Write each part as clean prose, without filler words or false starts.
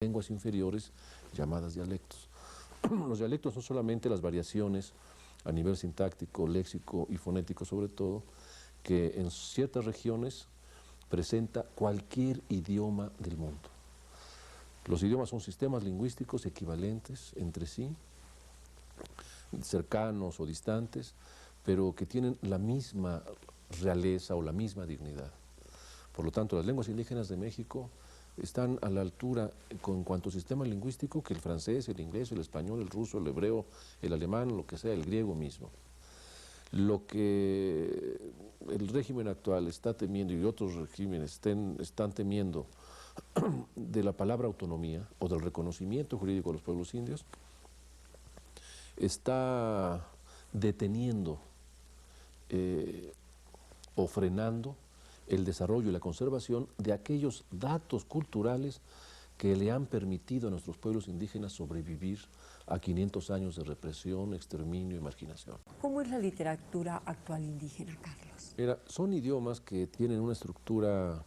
lenguas inferiores llamadas dialectos. Los dialectos son solamente las variaciones a nivel sintáctico, léxico y fonético sobre todo, que en ciertas regiones presenta cualquier idioma del mundo. Los idiomas son sistemas lingüísticos equivalentes entre sí, cercanos o distantes, pero que tienen la misma realeza o la misma dignidad. Por lo tanto, las lenguas indígenas de México están a la altura en cuanto a sistema lingüístico que el francés, el inglés, el español, el ruso, el hebreo, el alemán, lo que sea, el griego mismo. Lo que el régimen actual está temiendo y otros regímenes están temiendo de la palabra autonomía o del reconocimiento jurídico de los pueblos indios, está deteniendo o frenando el desarrollo y la conservación de aquellos datos culturales que le han permitido a nuestros pueblos indígenas sobrevivir a 500 años de represión, exterminio y marginación. ¿Cómo es la literatura actual indígena, Carlos? Mira, son idiomas que tienen una estructura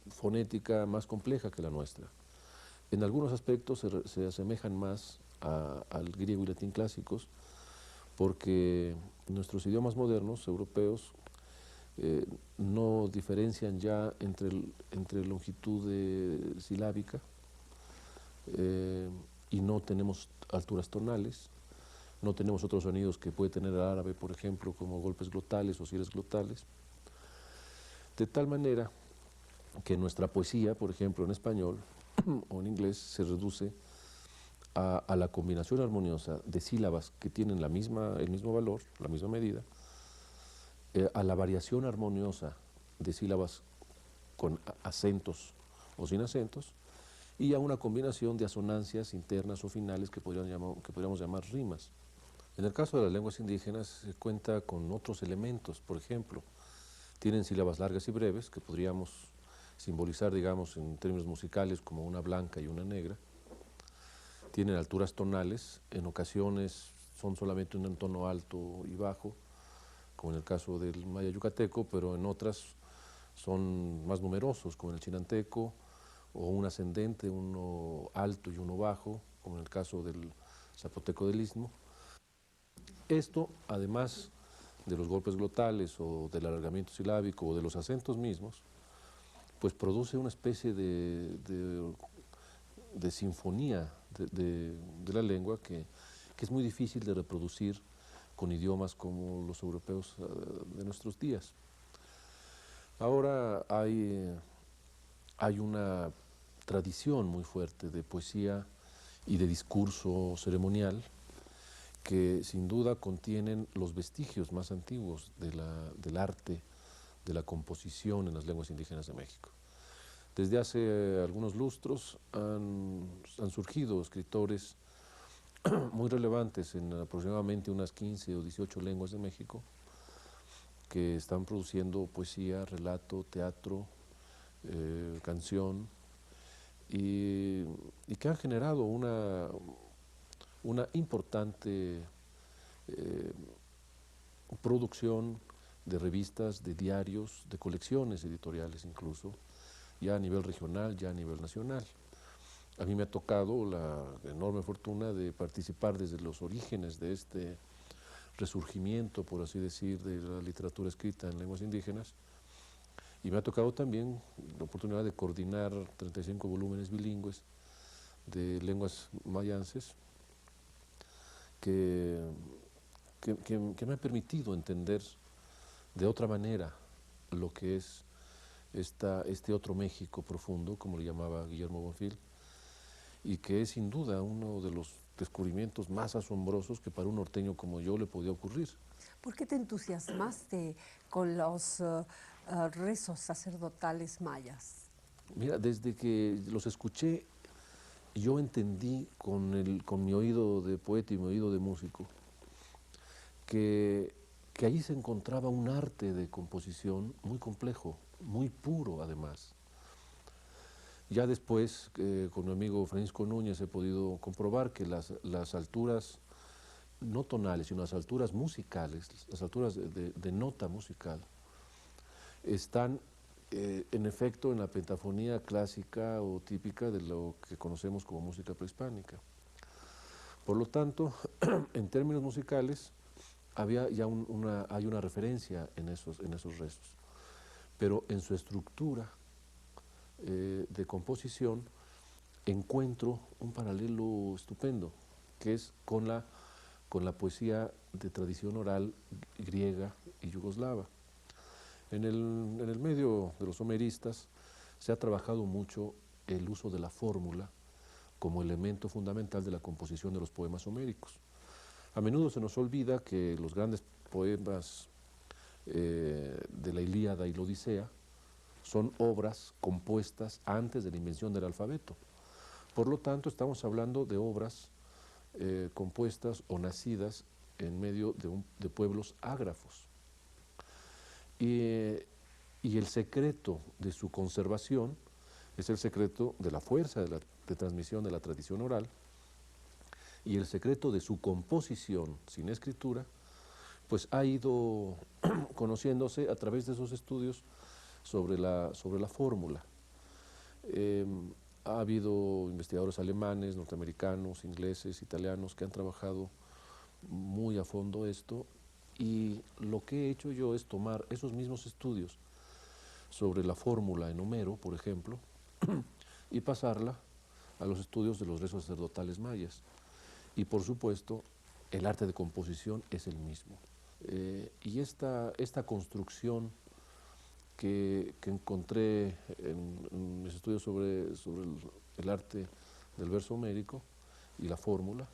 fonética más compleja que la nuestra. En algunos aspectos se asemejan más al griego y latín clásicos, porque nuestros idiomas modernos, europeos, no diferencian ya entre longitud silábica y no tenemos alturas tonales, no tenemos otros sonidos que puede tener el árabe, por ejemplo, como golpes glotales o cierres glotales, de tal manera que nuestra poesía, por ejemplo, en español o en inglés, se reduce a la combinación armoniosa de sílabas que tienen el mismo valor, la misma medida, a la variación armoniosa de sílabas con acentos o sin acentos, y a una combinación de asonancias internas o finales que podríamos llamar rimas. En el caso de las lenguas indígenas se cuenta con otros elementos, por ejemplo, tienen sílabas largas y breves que podríamos simbolizar, digamos, en términos musicales como una blanca y una negra. Tienen alturas tonales, en ocasiones son solamente un tono alto y bajo, como en el caso del maya yucateco, pero en otras son más numerosos, como en el chinanteco, o un ascendente, uno alto y uno bajo, como en el caso del zapoteco del Istmo. Esto, además de los golpes glotales o del alargamiento silábico o de los acentos mismos, pues produce una especie de sinfonía de la lengua que es muy difícil de reproducir con idiomas como los europeos de nuestros días. Ahora hay una tradición muy fuerte de poesía y de discurso ceremonial que sin duda contienen los vestigios más antiguos del arte, de la composición en las lenguas indígenas de México. Desde hace algunos lustros han surgido escritores muy relevantes en aproximadamente unas 15 o 18 lenguas de México que están produciendo poesía, relato, teatro, canción y que han generado una importante producción de revistas, de diarios, de colecciones editoriales incluso, ya a nivel regional, ya a nivel nacional. A mí me ha tocado la enorme fortuna de participar desde los orígenes de este resurgimiento, por así decir, de la literatura escrita en lenguas indígenas, y me ha tocado también la oportunidad de coordinar 35 volúmenes bilingües de lenguas mayances que me han permitido entender de otra manera lo que es este otro México profundo, como le llamaba Guillermo Bonfil, y que es sin duda uno de los descubrimientos más asombrosos que para un norteño como yo le podía ocurrir. ¿Por qué te entusiasmaste con los rezos sacerdotales mayas? Mira, desde que los escuché, yo entendí con mi oído de poeta y mi oído de músico que allí se encontraba un arte de composición muy complejo, muy puro además. Ya después, con mi amigo Francisco Núñez, he podido comprobar que las alturas, no tonales, sino las alturas musicales, las alturas de nota musical, están en efecto en la pentafonía clásica o típica de lo que conocemos como música prehispánica. Por lo tanto, en términos musicales, había ya hay una referencia en esos restos, pero en su estructura de composición encuentro un paralelo estupendo, que es con la poesía de tradición oral griega y yugoslava. En el medio de los homeristas se ha trabajado mucho el uso de la fórmula como elemento fundamental de la composición de los poemas homéricos. A menudo se nos olvida que los grandes poemas de la Ilíada y la Odisea son obras compuestas antes de la invención del alfabeto. Por lo tanto, estamos hablando de obras compuestas o nacidas en medio de pueblos ágrafos. Y el secreto de su conservación es el secreto de la fuerza de transmisión de la tradición oral, y el secreto de su composición sin escritura, pues ha ido conociéndose a través de esos estudios sobre la fórmula. Ha habido investigadores alemanes, norteamericanos, ingleses, italianos que han trabajado muy a fondo esto, y lo que he hecho yo es tomar esos mismos estudios sobre la fórmula en Homero, por ejemplo, y pasarla a los estudios de los rezos sacerdotales mayas. Y por supuesto, el arte de composición es el mismo. Y esta construcción que encontré en mis estudios sobre el arte del verso homérico y la fórmula,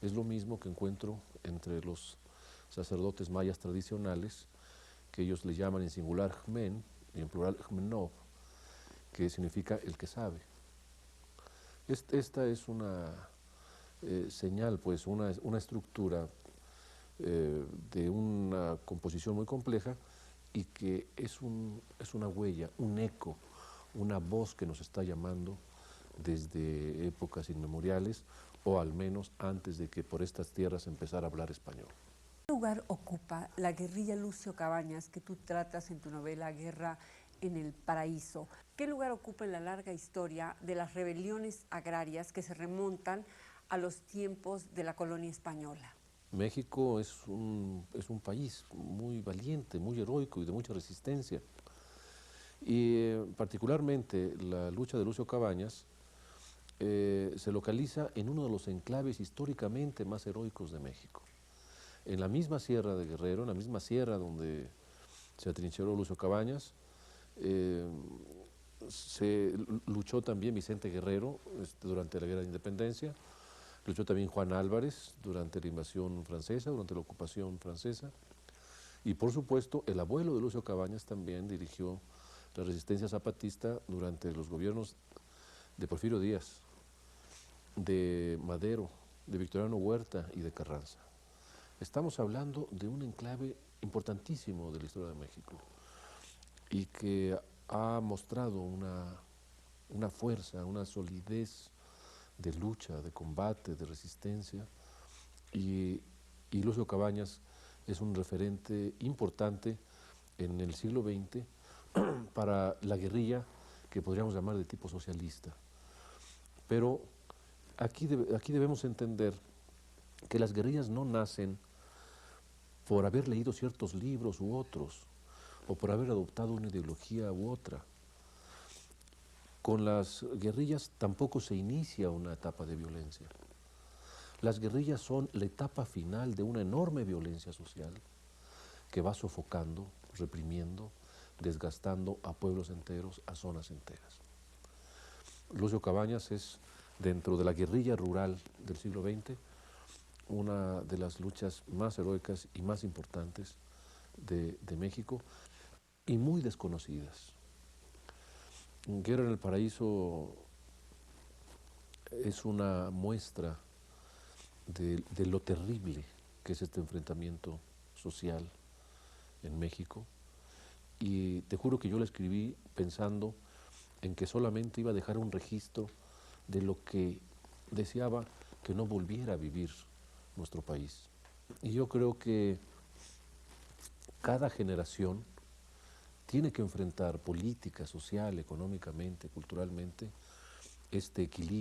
es lo mismo que encuentro entre los sacerdotes mayas tradicionales, que ellos le llaman en singular Jmen y en plural Jmenov, que significa el que sabe. Esta es una señal, pues una estructura de una composición muy compleja, y que es una huella, un eco, una voz que nos está llamando desde épocas inmemoriales, o al menos antes de que por estas tierras empezara a hablar español. ¿Qué lugar ocupa la guerrilla Lucio Cabañas que tú tratas en tu novela Guerra en el Paraíso? ¿Qué lugar ocupa en la larga historia de las rebeliones agrarias que se remontan a los tiempos de la colonia española? México es un país muy valiente, muy heroico y de mucha resistencia. Y particularmente la lucha de Lucio Cabañas se localiza en uno de los enclaves históricamente más heroicos de México. En la misma sierra de Guerrero, en la misma sierra donde se atrincheró Lucio Cabañas, se luchó también Vicente Guerrero durante la Guerra de Independencia, luchó también Juan Álvarez durante la invasión francesa, durante la ocupación francesa, y por supuesto el abuelo de Lucio Cabañas también dirigió la resistencia zapatista durante los gobiernos de Porfirio Díaz, de Madero, de Victoriano Huerta y de Carranza. Estamos hablando de un enclave importantísimo de la historia de México, y que ha mostrado una fuerza, una solidez de lucha, de combate, de resistencia, y Lucio Cabañas es un referente importante en el siglo XX para la guerrilla que podríamos llamar de tipo socialista. Pero aquí debemos entender que las guerrillas no nacen por haber leído ciertos libros u otros, o por haber adoptado una ideología u otra. Con las guerrillas tampoco se inicia una etapa de violencia. Las guerrillas son la etapa final de una enorme violencia social que va sofocando, reprimiendo, desgastando a pueblos enteros, a zonas enteras. Lucio Cabañas es, dentro de la guerrilla rural del siglo XX, una de las luchas más heroicas y más importantes de México, y muy desconocidas. Guerra en el Paraíso es una muestra de lo terrible que es este enfrentamiento social en México, y te juro que yo la escribí pensando en que solamente iba a dejar un registro de lo que deseaba que no volviera a vivir nuestro país. Y yo creo que cada generación tiene que enfrentar política, social, económicamente, culturalmente, este equilibrio.